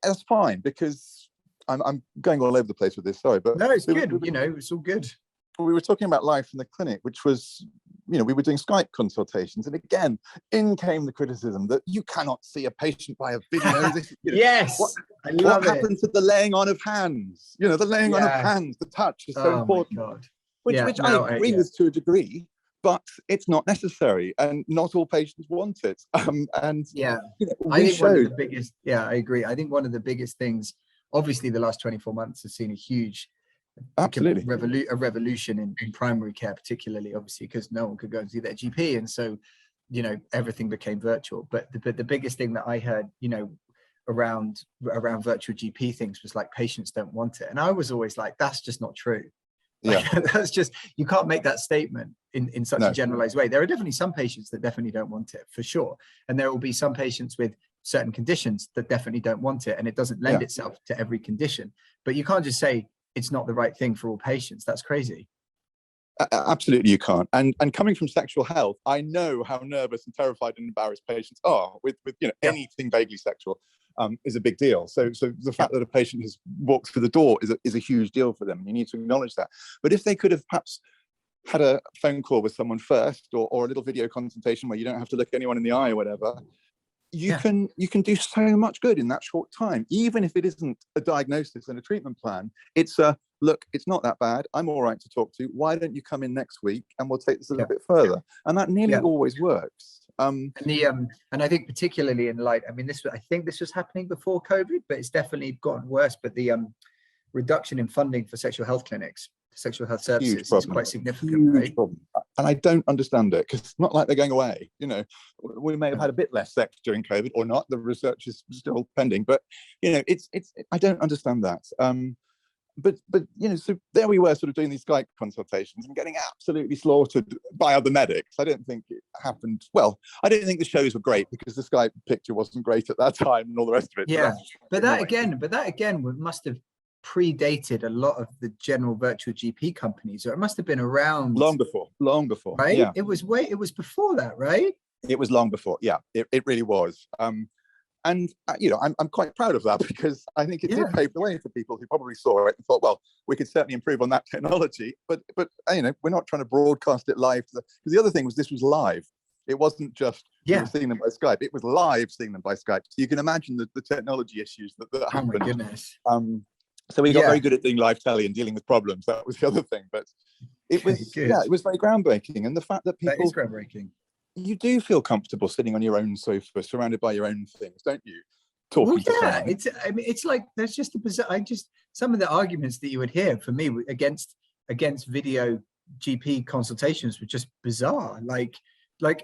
that's fine, because I'm going all over the place with this. Sorry, but no, it's good. It's all good. We were talking about life from the clinic, which was, we were doing Skype consultations, and again, in came the criticism that you cannot see a patient by a video. Yes, I love what happened to the laying on of hands? The laying on of hands, the touch is so important. My God. Which I agree with to a degree, but it's not necessary, and not all patients want it. I think one of the biggest. Yeah, I agree. I think one of the biggest things, obviously, the last 24 months has seen a huge, a revolution in primary care, particularly, obviously, because no one could go and see their GP, and so everything became virtual. But the biggest thing that I heard, around virtual GP things was like, patients don't want it, and I was always like, that's just not true. Like, that's just, you can't make that statement in such a generalized way. There are definitely some patients that definitely don't want it, for sure. And there will be some patients with certain conditions that definitely don't want it. And it doesn't lend itself to every condition. But you can't just say it's not the right thing for all patients. That's crazy. Absolutely, you can't. And coming from sexual health, I know how nervous and terrified and embarrassed patients are with anything vaguely sexual. Is a big deal. So the fact that a patient has walked through the door is a huge deal for them. You need to acknowledge that. But if they could have perhaps had a phone call with someone first, or a little video consultation where you don't have to look anyone in the eye or whatever, you can do so much good in that short time. Even if it isn't a diagnosis and a treatment plan, it's a look, it's not that bad. I'm all right to talk to. Why don't you come in next week and we'll take this a little bit further? And that nearly always works. And I think particularly in light, I mean, I think this was happening before COVID, but it's definitely gotten worse. But the reduction in funding for sexual health clinics, sexual health services, is quite significant, right? Problem. And I don't understand it, because it's not like they're going away. We may have had a bit less sex during COVID or not. The research is still pending, but it's I don't understand that. But so there we were, sort of doing these Skype consultations and getting absolutely slaughtered by other medics. I don't think it happened well. I don't think the shows were great because the Skype picture wasn't great at that time and all the rest of it. Yeah, but that again must have predated a lot of the general virtual GP companies, or it must have been around long before, right? Yeah. It was before that, right? It was long before. Yeah, it really was. And I'm quite proud of that, because I think it did pave the way for people who probably saw it and thought, well, we could certainly improve on that technology, but we're not trying to broadcast it live. Because the other thing was, this was live. It wasn't just seeing them by Skype. It was live seeing them by Skype. So you can imagine the technology issues that happened. Oh my goodness. So we got very good at doing live telly and dealing with problems. That was the other thing. But it was it was very groundbreaking. And the fact that people, that is groundbreaking. You do feel comfortable sitting on your own sofa, surrounded by your own things, don't you? Talking to someone. It's like, there's just a bizarre. Some of the arguments that you would hear for me against video GP consultations were just bizarre. Like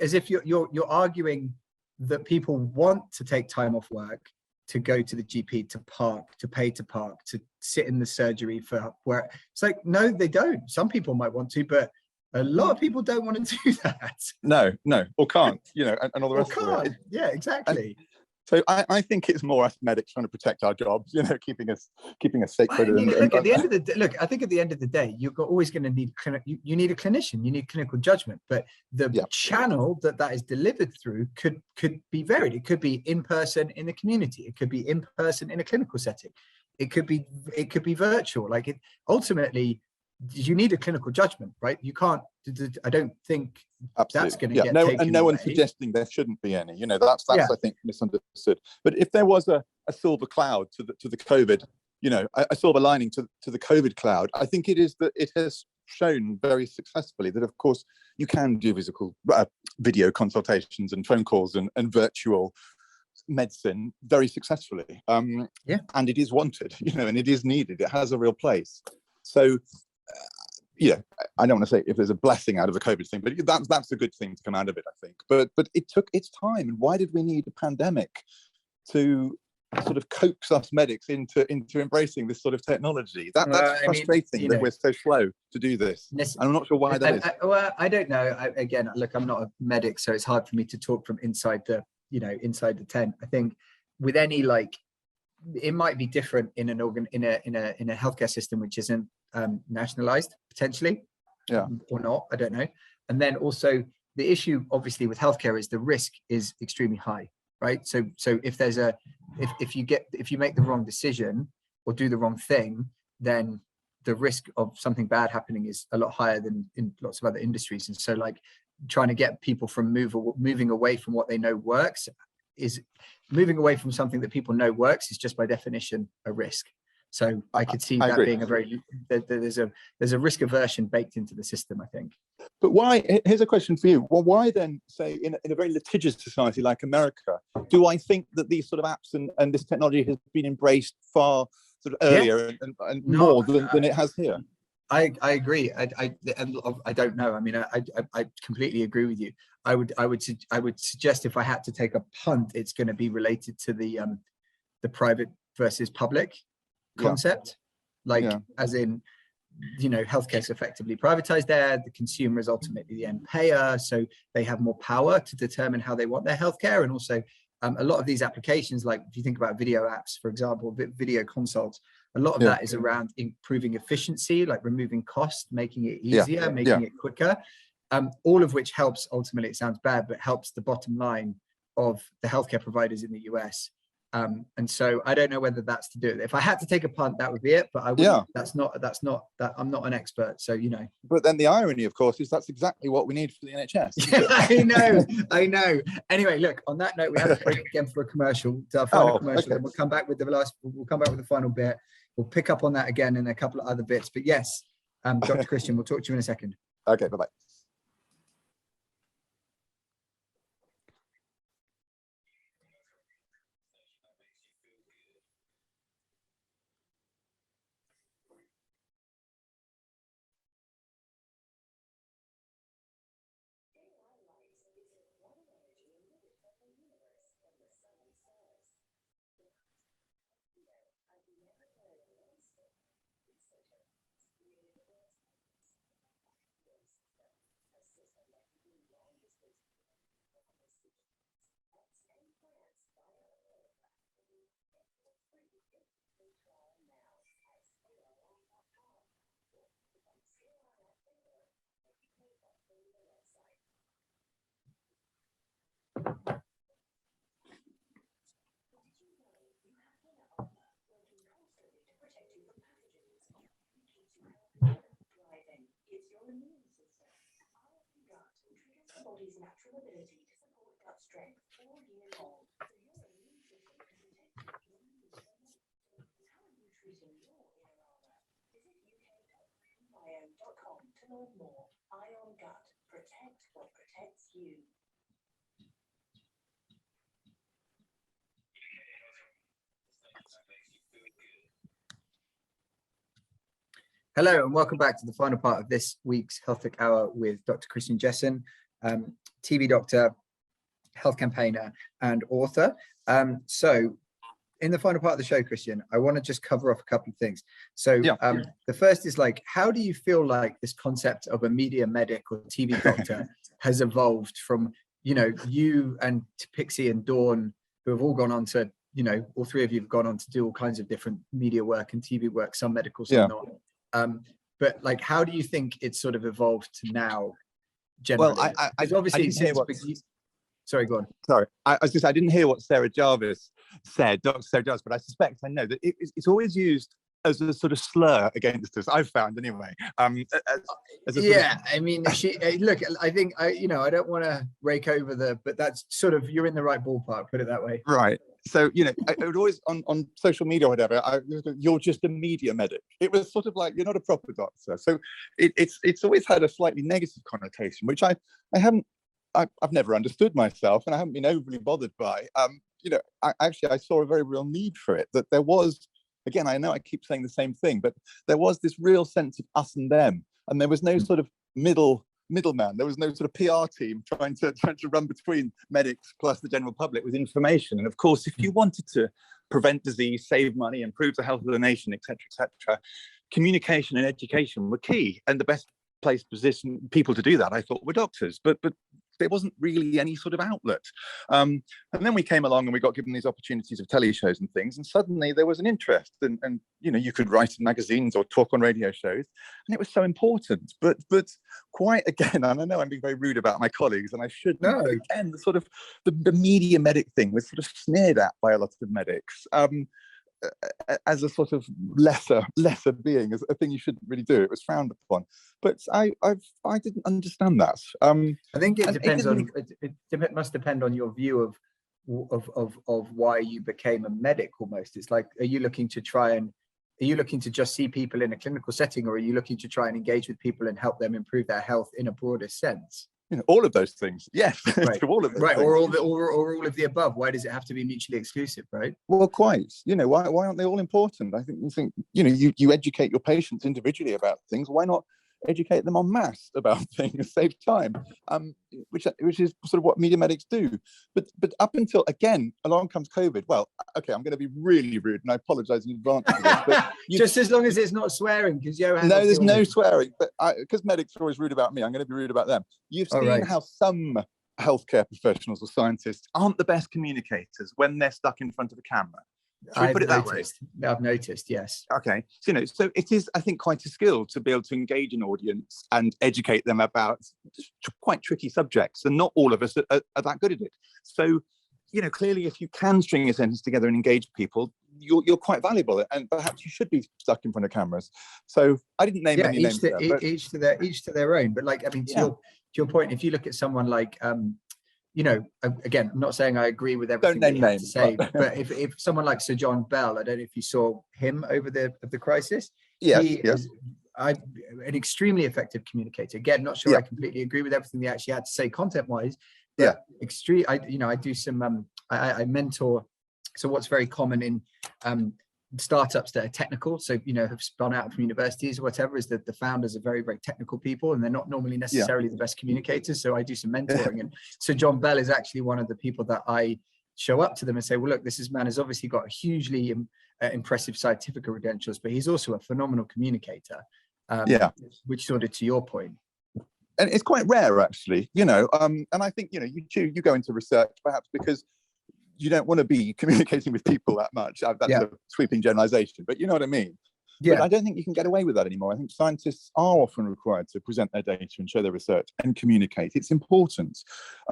as if you're arguing that people want to take time off work to go to the GP, to pay to park, to sit in the surgery for where it's like, no, they don't. Some people might want to, but a lot of people don't want to do that. No, or can't, and all the rest of it. Yeah, exactly. And so I think it's more us medics trying to protect our jobs, keeping us sacred. At the end of the day, I think at the end of the day, you're always going to need you need a clinician, you need clinical judgment, but the channel that is delivered through could be varied. It could be in person in the community. It could be in person in a clinical setting. It could be virtual. Ultimately, you need a clinical judgment, right? You can't. I don't think that's going to get taken and no away. one's suggesting there shouldn't be any. That's I think misunderstood. But if there was a silver cloud to the COVID, a silver lining to the COVID cloud, I think it is that it has shown very successfully that, of course, you can do video consultations and phone calls and virtual medicine very successfully. And it is wanted, and it is needed. It has a real place. So. I don't want to say if there's a blessing out of the COVID thing, but that's a good thing to come out of it, I think. But it took its time. And why did we need a pandemic to sort of coax us medics into embracing this sort of technology? That's frustrating that we're so slow to do this. And I'm not sure why that is. I don't know. Look, I'm not a medic, so it's hard for me to talk from inside the tent. I think with any it might be different in an in a healthcare system which isn't nationalized, potentially, or not, I don't know. And then also the issue obviously with healthcare is the risk is extremely high, right? So if there's if you make the wrong decision or do the wrong thing, then the risk of something bad happening is a lot higher than in lots of other industries. And so trying to get people from moving away from what they know works is moving away from something that people know works is just by definition a risk. So I could see that being there's a risk aversion baked into the system, I think. But why? Here's a question for you. Well, why then, say in a very litigious society like America, do I think that these sort of apps and this technology has been embraced far sort of earlier and more than it has here? I agree. I don't know. I mean, I completely agree with you. I would suggest if I had to take a punt, it's going to be related to the private versus public concept, as in healthcare is effectively privatized there. The consumer is ultimately the end payer, so they have more power to determine how they want their healthcare. And also, a lot of these applications, like if you think about video apps, for example, video consults, a lot of that is around improving efficiency, like removing cost, making it easier, making it quicker. All of which helps, ultimately, it sounds bad, but helps the bottom line of the healthcare providers in the US. And so I don't know whether that's to do it. If I had to take a punt, that would be it. But I wouldn't. That's not that. I'm not an expert, so But then the irony, of course, is that's exactly what we need for the NHS. I know. Anyway, look. On that note, we have to break again for a commercial. Our final commercial, and we'll come back with We'll come back with the final bit. We'll pick up on that again in a couple of other bits. But yes, Dr. Christian, we'll talk to you in a second. Okay. Bye bye. Body's natural ability to support gut strength all year long, so your immune system can protect your immune system. How are you treating your inner armor? Visit uk.biome.com to learn more. Ion Gut. Protect what protects you. Hello, and welcome back to the final part of this week's HealthTech Hour with Dr. Christian Jessen, TV doctor, health campaigner, and author. So in the final part of the show, Christian, I want to just cover off a couple of things. So the first is like, how do you feel like this concept of a media medic or TV doctor has evolved from, you and Pixie and Dawn, who have all gone on to, all three of you have gone on to do all kinds of different media work and TV work, some medical, some not. But like, how do you think it's sort of evolved to now? Generally? Well, I obviously didn't hear what. Sorry, go on. Sorry, I was just, I didn't hear what Sarah Jarvis said, Dr. Sarah Jarvis, but I suspect I know that it's always used as a sort of slur against us. I've found anyway. I mean, look, I think I don't want to rake over but that's sort of, you're in the right ballpark. Put it that way. Right. So I would always on social media or whatever, you're just a media medic. It was sort of like, you're not a proper doctor. So it's always had a slightly negative connotation, which I've never understood myself, and I haven't been overly bothered by. I saw a very real need for it. That there was, again, I know I keep saying the same thing, but there was this real sense of us and them, and there was no sort of middleman. There was no sort of PR team trying to run between medics plus the general public with information. And of course, if you wanted to prevent disease, save money, improve the health of the nation, etc., communication and education were key. And the best placed position people to do that, I thought, were doctors. But there wasn't really any sort of outlet. And then we came along and we got given these opportunities of telly shows and things, and suddenly there was an interest, and you could write in magazines or talk on radio shows, and it was so important. But quite again, and I know I'm being very rude about my colleagues, and I shouldn't. No. But again, the sort of the media medic thing was sort of sneered at by a lot of medics. As a sort of lesser being, as a thing you shouldn't really do. It was frowned upon. But I didn't understand that. I think it depends it must depend on your view of why you became a medic almost. It's like, are you looking to just see people in a clinical setting, or are you looking to try and engage with people and help them improve their health in a broader sense? All of those things, yes. Right. All of those right, things. or all of the above. Why does it have to be mutually exclusive, right? Well, quite. Why aren't they all important? I think you educate your patients individually about things. Why not educate them en masse about things, save time, which is sort of what media medics do. But up until, again, along comes COVID. Well, okay, I'm going to be really rude, and I apologise in advance for this. But just as long as it's not swearing, because Johan. No, there's no swearing. But because medics are always rude about me, I'm going to be rude about them. You've seen how some healthcare professionals or scientists aren't the best communicators when they're stuck in front of a camera. I've noticed, yes. Okay, so so it is, I think, quite a skill to be able to engage an audience and educate them about quite tricky subjects, and not all of us are that good at it. So, clearly, if you can string a sentence together and engage people, you're quite valuable, and perhaps you should be stuck in front of cameras. So I didn't name any names. Each to their own. But to your point, if you look at someone like again, I'm not saying I agree with everything that you have to say, but if someone like Sir John Bell, I don't know if you saw him over the crisis. Yes, he is an extremely effective communicator. Again, not sure I completely agree with everything he actually had to say content-wise. Extreme. I do some. I mentor. So what's very common in startups that are technical, so have spun out from universities or whatever, is that the founders are very, very technical people, and they're not normally necessarily the best communicators. So I do some mentoring, and so John Bell is actually one of the people that I show up to them and say, well, look, this man has obviously got hugely impressive scientific credentials, but he's also a phenomenal communicator. Which sort of to your point. And it's quite rare, actually, and I think you go into research perhaps because you don't want to be communicating with people that much. That's a sweeping generalization, but you know what I mean. But I don't think you can get away with that anymore. I think scientists are often required to present their data and show their research and communicate. It's important.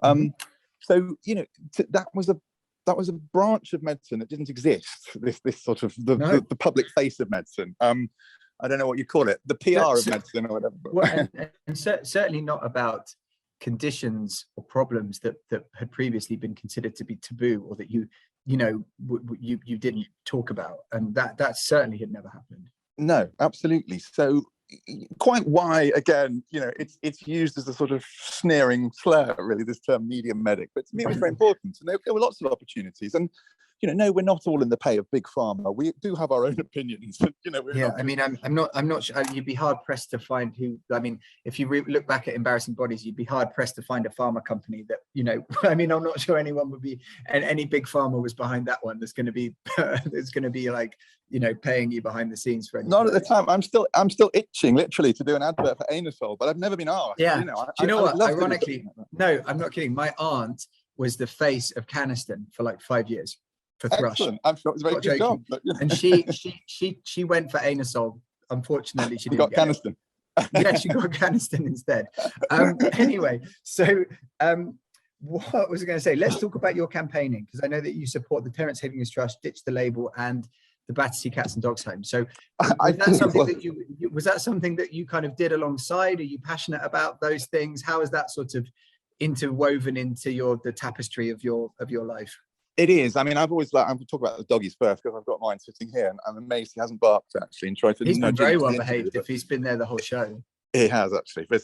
So that was a branch of medicine that didn't exist. This sort of the public face of medicine. I don't know what you call it, the PR of medicine or whatever. Well, and certainly not about conditions or problems that had previously been considered to be taboo, or that you didn't talk about, and that certainly had never happened. No, absolutely. So quite why, again, it's used as a sort of sneering slur, really, this term media medic, but to me it was very important, and there were lots of opportunities. And no, we're not all in the pay of big pharma. We do have our own opinions. I'm not sure. You'd be hard pressed to find who. I mean, if you look back at embarrassing bodies, you'd be hard pressed to find a pharma company that I'm not sure anyone would be, and any big pharma was behind that one. There's going to be like paying you behind the scenes for anything. Not at the time. I'm still itching literally to do an advert for Anusol, but I've never been asked. Yeah. Do you know what? Ironically, no, I'm not kidding. My aunt was the face of Caniston for like 5 years. For thrush. Excellent. I'm sure it was a very good job. But, And she went for Anusol. Unfortunately, she didn't get Caniston. Yeah, she got Caniston instead. Anyway, so what was I going to say? Let's talk about your campaigning, because I know that you support the Terence Higgins Trust, Ditch the Label, and the Battersea Cats and Dogs Home. So was that something that you kind of did alongside? Are you passionate about those things? How is that sort of interwoven into the tapestry of your life? It is. I mean, I'm going to talk about the doggies first, because I've got mine sitting here, and I'm amazed he hasn't barked, actually, and tried to. He's been very well behaved if he's been there the whole show. He has, actually. But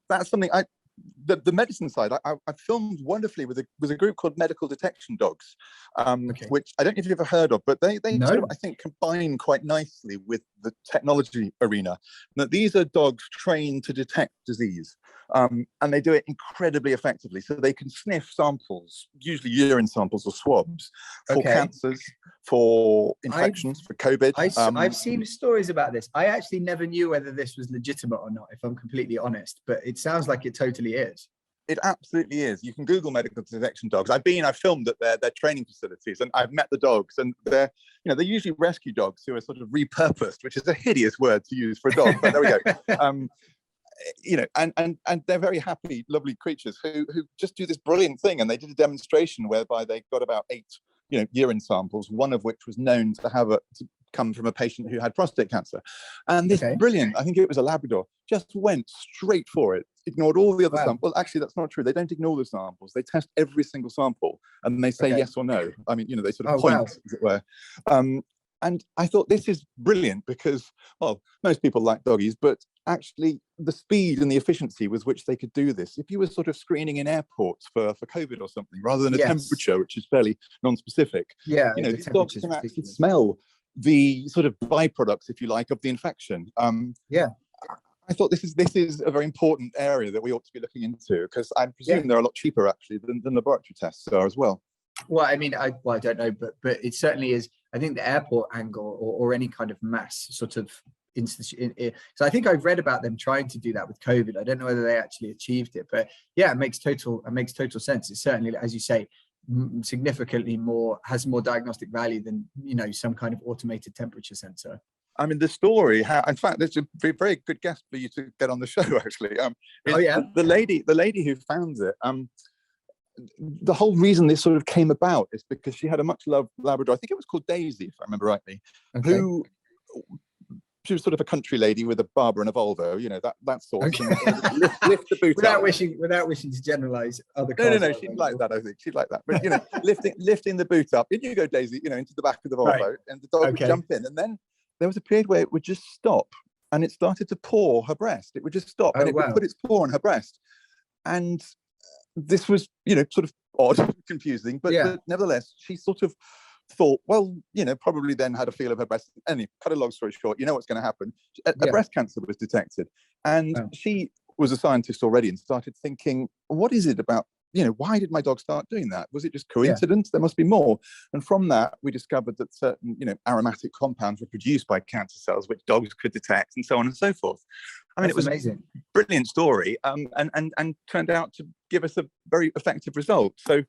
that's something the medicine side, I filmed wonderfully with a group called Medical Detection Dogs, which I don't know if you've ever heard of, but they sort of, I think, combine quite nicely with the technology arena. That these are dogs trained to detect disease. And they do it incredibly effectively. So they can sniff samples, usually urine samples or swabs, for cancers, for infections, for COVID. I've seen stories about this. I actually never knew whether this was legitimate or not, if I'm completely honest, but it sounds like it totally is. It absolutely is. You can Google Medical Detection Dogs. I've filmed at their training facilities, and I've met the dogs, and they're usually rescue dogs who are sort of repurposed, which is a hideous word to use for a dog, but there we go. And they're very happy, lovely creatures who just do this brilliant thing. And they did a demonstration whereby they got about 8, urine samples, one of which was known to come from a patient who had prostate cancer. And this brilliant, I think it was a Labrador, just went straight for it, ignored all the other samples. Well, actually, that's not true. They don't ignore the samples. They test every single sample, and they say yes or no. I mean, they sort of point, as it were. And I thought, this is brilliant because, well, most people like doggies, but actually the speed and the efficiency with which they could do this. If you were sort of screening in airports for COVID or something, rather than a temperature, which is fairly non-specific, these dogs can actually smell the sort of byproducts, if you like, of the infection. I thought this is a very important area that we ought to be looking into, because I presume they're a lot cheaper actually than laboratory tests are as well. Well, I mean, I don't know, but it certainly is. I think the airport angle or any kind of mass sort of institute. So I think I've read about them trying to do that with COVID. I don't know whether they actually achieved it, but yeah, it makes total sense. It's certainly, as you say, significantly more, has more diagnostic value than, you know, some kind of automated temperature sensor. I mean, the story, in fact, there's a very good guest for you to get on the show, actually. The lady who founds it, the whole reason this sort of came about is because she had a much loved Labrador, I think it was called Daisy, if I remember rightly, who, she was sort of a country lady with a Barber and a Volvo, you know, that sort of thing. Lift the boot without up. wishing to generalize other cars. No, she'd like that, I think. She'd like that. But, you know, lifting the boot up, in you go, Daisy, you know, into the back of the Volvo, and the dog would jump in, and then there was a period where it would just stop, and it started to paw her breast. It would just stop, and it would put its paw on her breast. And this was, you know, sort of odd, confusing, but nevertheless, she sort of thought, well, you know, probably then had a feel of her breast. Anyway, cut a long story short, you know what's going to happen. A breast cancer was detected, and she was a scientist already and started thinking, what is it about, you know, why did my dog start doing that? Was it just coincidence? There must be more. And from that, we discovered that certain, you know, aromatic compounds were produced by cancer cells, which dogs could detect, and so on and so forth. I mean, it was amazing, brilliant story, and turned out to give us a very effective result. So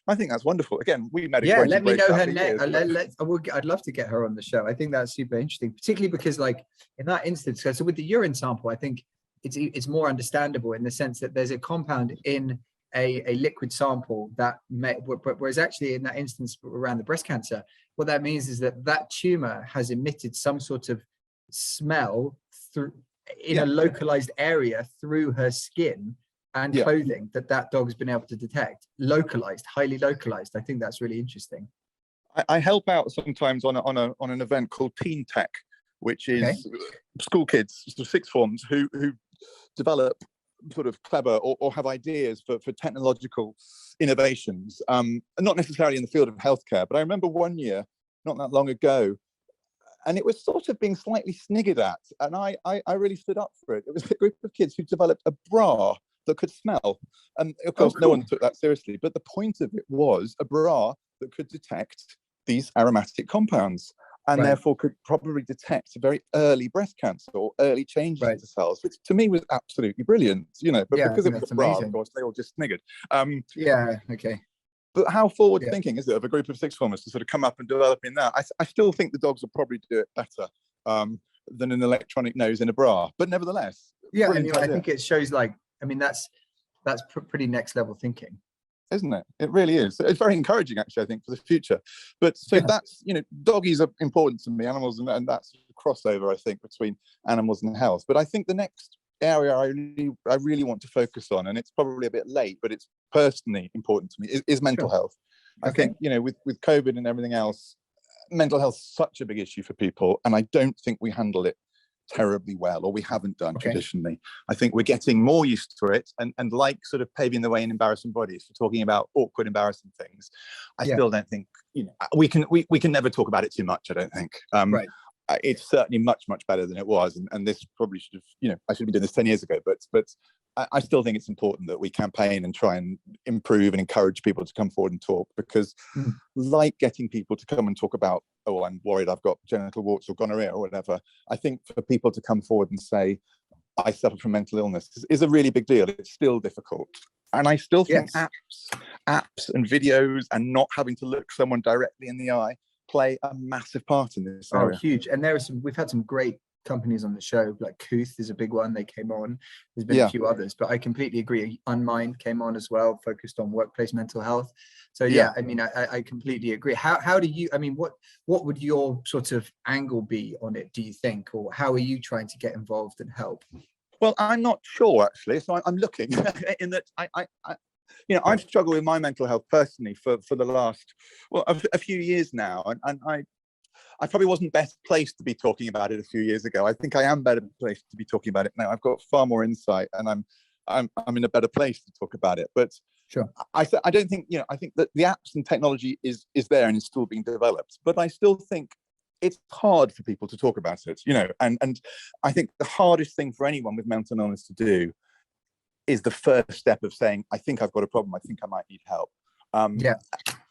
I think that's wonderful. Again, we met. Yeah, let me know her name. I'd love to get her on the show. I think that's super interesting, particularly because, like, in that instance, so with the urine sample, I think it's more understandable in the sense that there's a compound in a liquid sample that whereas actually in that instance around the breast cancer, what that means is that tumor has emitted some sort of smell through in a localized area through her skin and clothing that dog's been able to detect, localized, highly localized. I think that's really interesting. I help out sometimes on an event called Teen Tech, which is school kids, so sixth forms who develop sort of clever or have ideas for technological innovations, not necessarily in the field of healthcare. But I remember one year, not that long ago, and it was sort of being slightly sniggered at, and I really stood up for it. It was a group of kids who developed a bra that could smell, and of course no one took that seriously, but the point of it was a bra that could detect these aromatic compounds, and therefore could probably detect very early breast cancer or early changes to cells, which to me was absolutely brilliant, you know. But because it was a bra, of course, they all just sniggered. But how forward thinking is it of a group of sixth formers to sort of come up and develop in that? I still think the dogs will probably do it better than an electronic nose in a bra, but nevertheless, I mean, I think it shows, like, I mean, that's pretty next level thinking, isn't it? It really is. It's very encouraging, actually, I think, for the future. But so that's, you know, doggies are important to me, animals, and that's a crossover, I think, between animals and health. But I think the next area I really want to focus on, and it's probably a bit late, but it's personally important to me, is mental health. I think, you know, with COVID and everything else, mental health is such a big issue for people, and I don't think we handle it terribly well, or we haven't done traditionally. I think we're getting more used to it, and like sort of paving the way in embarrassing bodies for talking about awkward, embarrassing things. I still don't think, you know, we can never talk about it too much, I don't think. It's certainly much better than it was, and this probably should have, you know, I should have been doing this 10 years ago, but I still think it's important that we campaign and try and improve and encourage people to come forward and talk, because like getting people to come and talk about, oh, I'm worried I've got genital warts or gonorrhea or whatever, I think for people to come forward and say, I suffer from mental illness is a really big deal. It's still difficult. And I still think apps and videos and not having to look someone directly in the eye play a massive part in this area. Huge. And we've had some great companies on the show, like Kooth is a big one. They came on. There's been a few others, but I completely agree. Unmind came on as well, focused on workplace mental health. So I mean, I completely agree. How do you, I mean, what would your sort of angle be on it, do you think, or how are you trying to get involved and help? Well, I'm not sure, actually. So I'm looking in that I you know, I've struggled with my mental health personally for the last, well, a few years now, and I probably wasn't best placed to be talking about it a few years ago. I think I am better placed to be talking about it now. I've got far more insight, and I'm in a better place to talk about it. But I don't think, you know, I think that the apps and technology is there and is still being developed. But I still think it's hard for people to talk about it, you know, and I think the hardest thing for anyone with mental illness to do is the first step of saying, I think I've got a problem, I think I might need help. Yeah.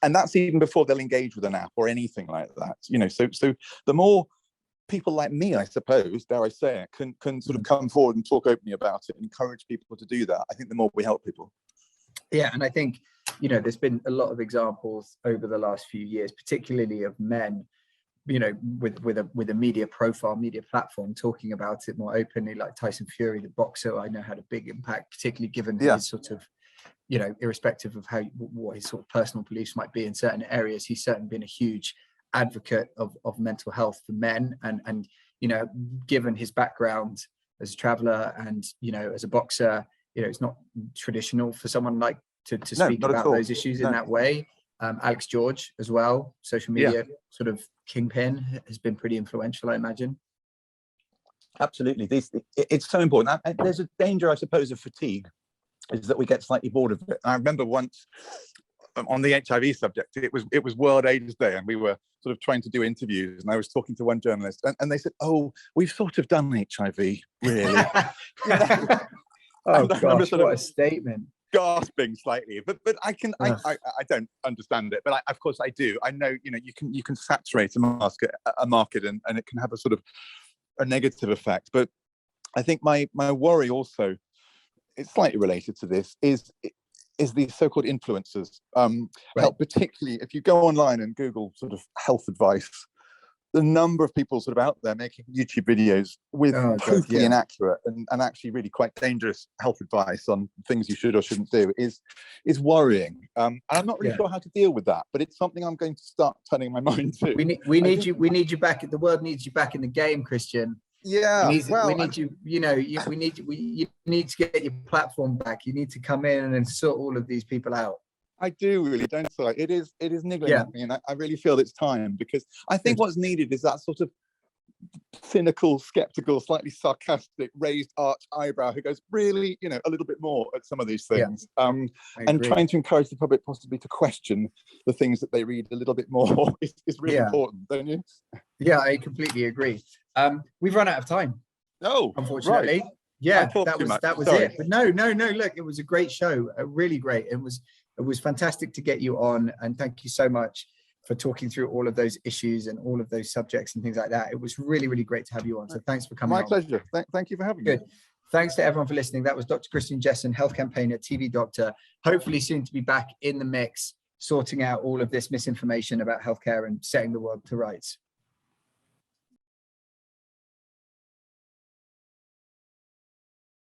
And that's even before they'll engage with an app or anything like that, you know. So the more people like me, I suppose, dare I say it, can sort of come forward and talk openly about it, encourage people to do that, I think the more we help people. Yeah, and I think, you know, there's been a lot of examples over the last few years, particularly of men, you know, with a media profile, media platform, talking about it more openly, like Tyson Fury, the boxer. I know had a big impact, particularly given his sort of, you know, irrespective of what his sort of personal beliefs might be in certain areas, he's certainly been a huge advocate of mental health for men. And you know, given his background as a traveler and, you know, as a boxer, you know, it's not traditional for someone like to speak about those issues in that way. Alex George as well, social media sort of kingpin, has been pretty influential, I imagine. Absolutely. It's so important. And there's a danger, I suppose, of fatigue, is that we get slightly bored of it. I remember once on the HIV subject, it was World AIDS Day, and we were sort of trying to do interviews, and I was talking to one journalist, and they said, "Oh, we've sort of done HIV, really." You know? Oh gosh, what a statement. Gasping slightly, but I don't understand it, but of course I do. I know, you know, you can saturate a market and it can have a sort of a negative effect. But I think my worry also, it's slightly related to this, is these so-called influencers. Help, particularly if you go online and Google sort of health advice, the number of people sort of out there making YouTube videos with totally inaccurate and actually really quite dangerous health advice on things you should or shouldn't do is worrying. And I'm not really sure how to deal with that, but it's something I'm going to start turning my mind to. We need you back. The world needs you back in the game, Christian. Yeah, we need you. You know, you need to get your platform back. You need to come in and sort all of these people out. I do really, don't I? It is niggling at me, and I really feel it's time, because I think what's needed is that sort of cynical, skeptical, slightly sarcastic, raised arch eyebrow who goes, really, you know, a little bit more at some of these things, and trying to encourage the public possibly to question the things that they read a little bit more is really important, don't you? Yeah, I completely agree. We've run out of time. Oh, unfortunately. Right. Yeah, that was it. But no. Look, it was a great show, really great. It was fantastic to get you on, and thank you so much for talking through all of those issues and all of those subjects and things like that. It was really, really great to have you on. So thanks for coming on. My pleasure. Thank you for having me. Thanks to everyone for listening. That was Dr. Christian Jessen, health campaigner, TV doctor, hopefully soon to be back in the mix, sorting out all of this misinformation about healthcare and setting the world to rights.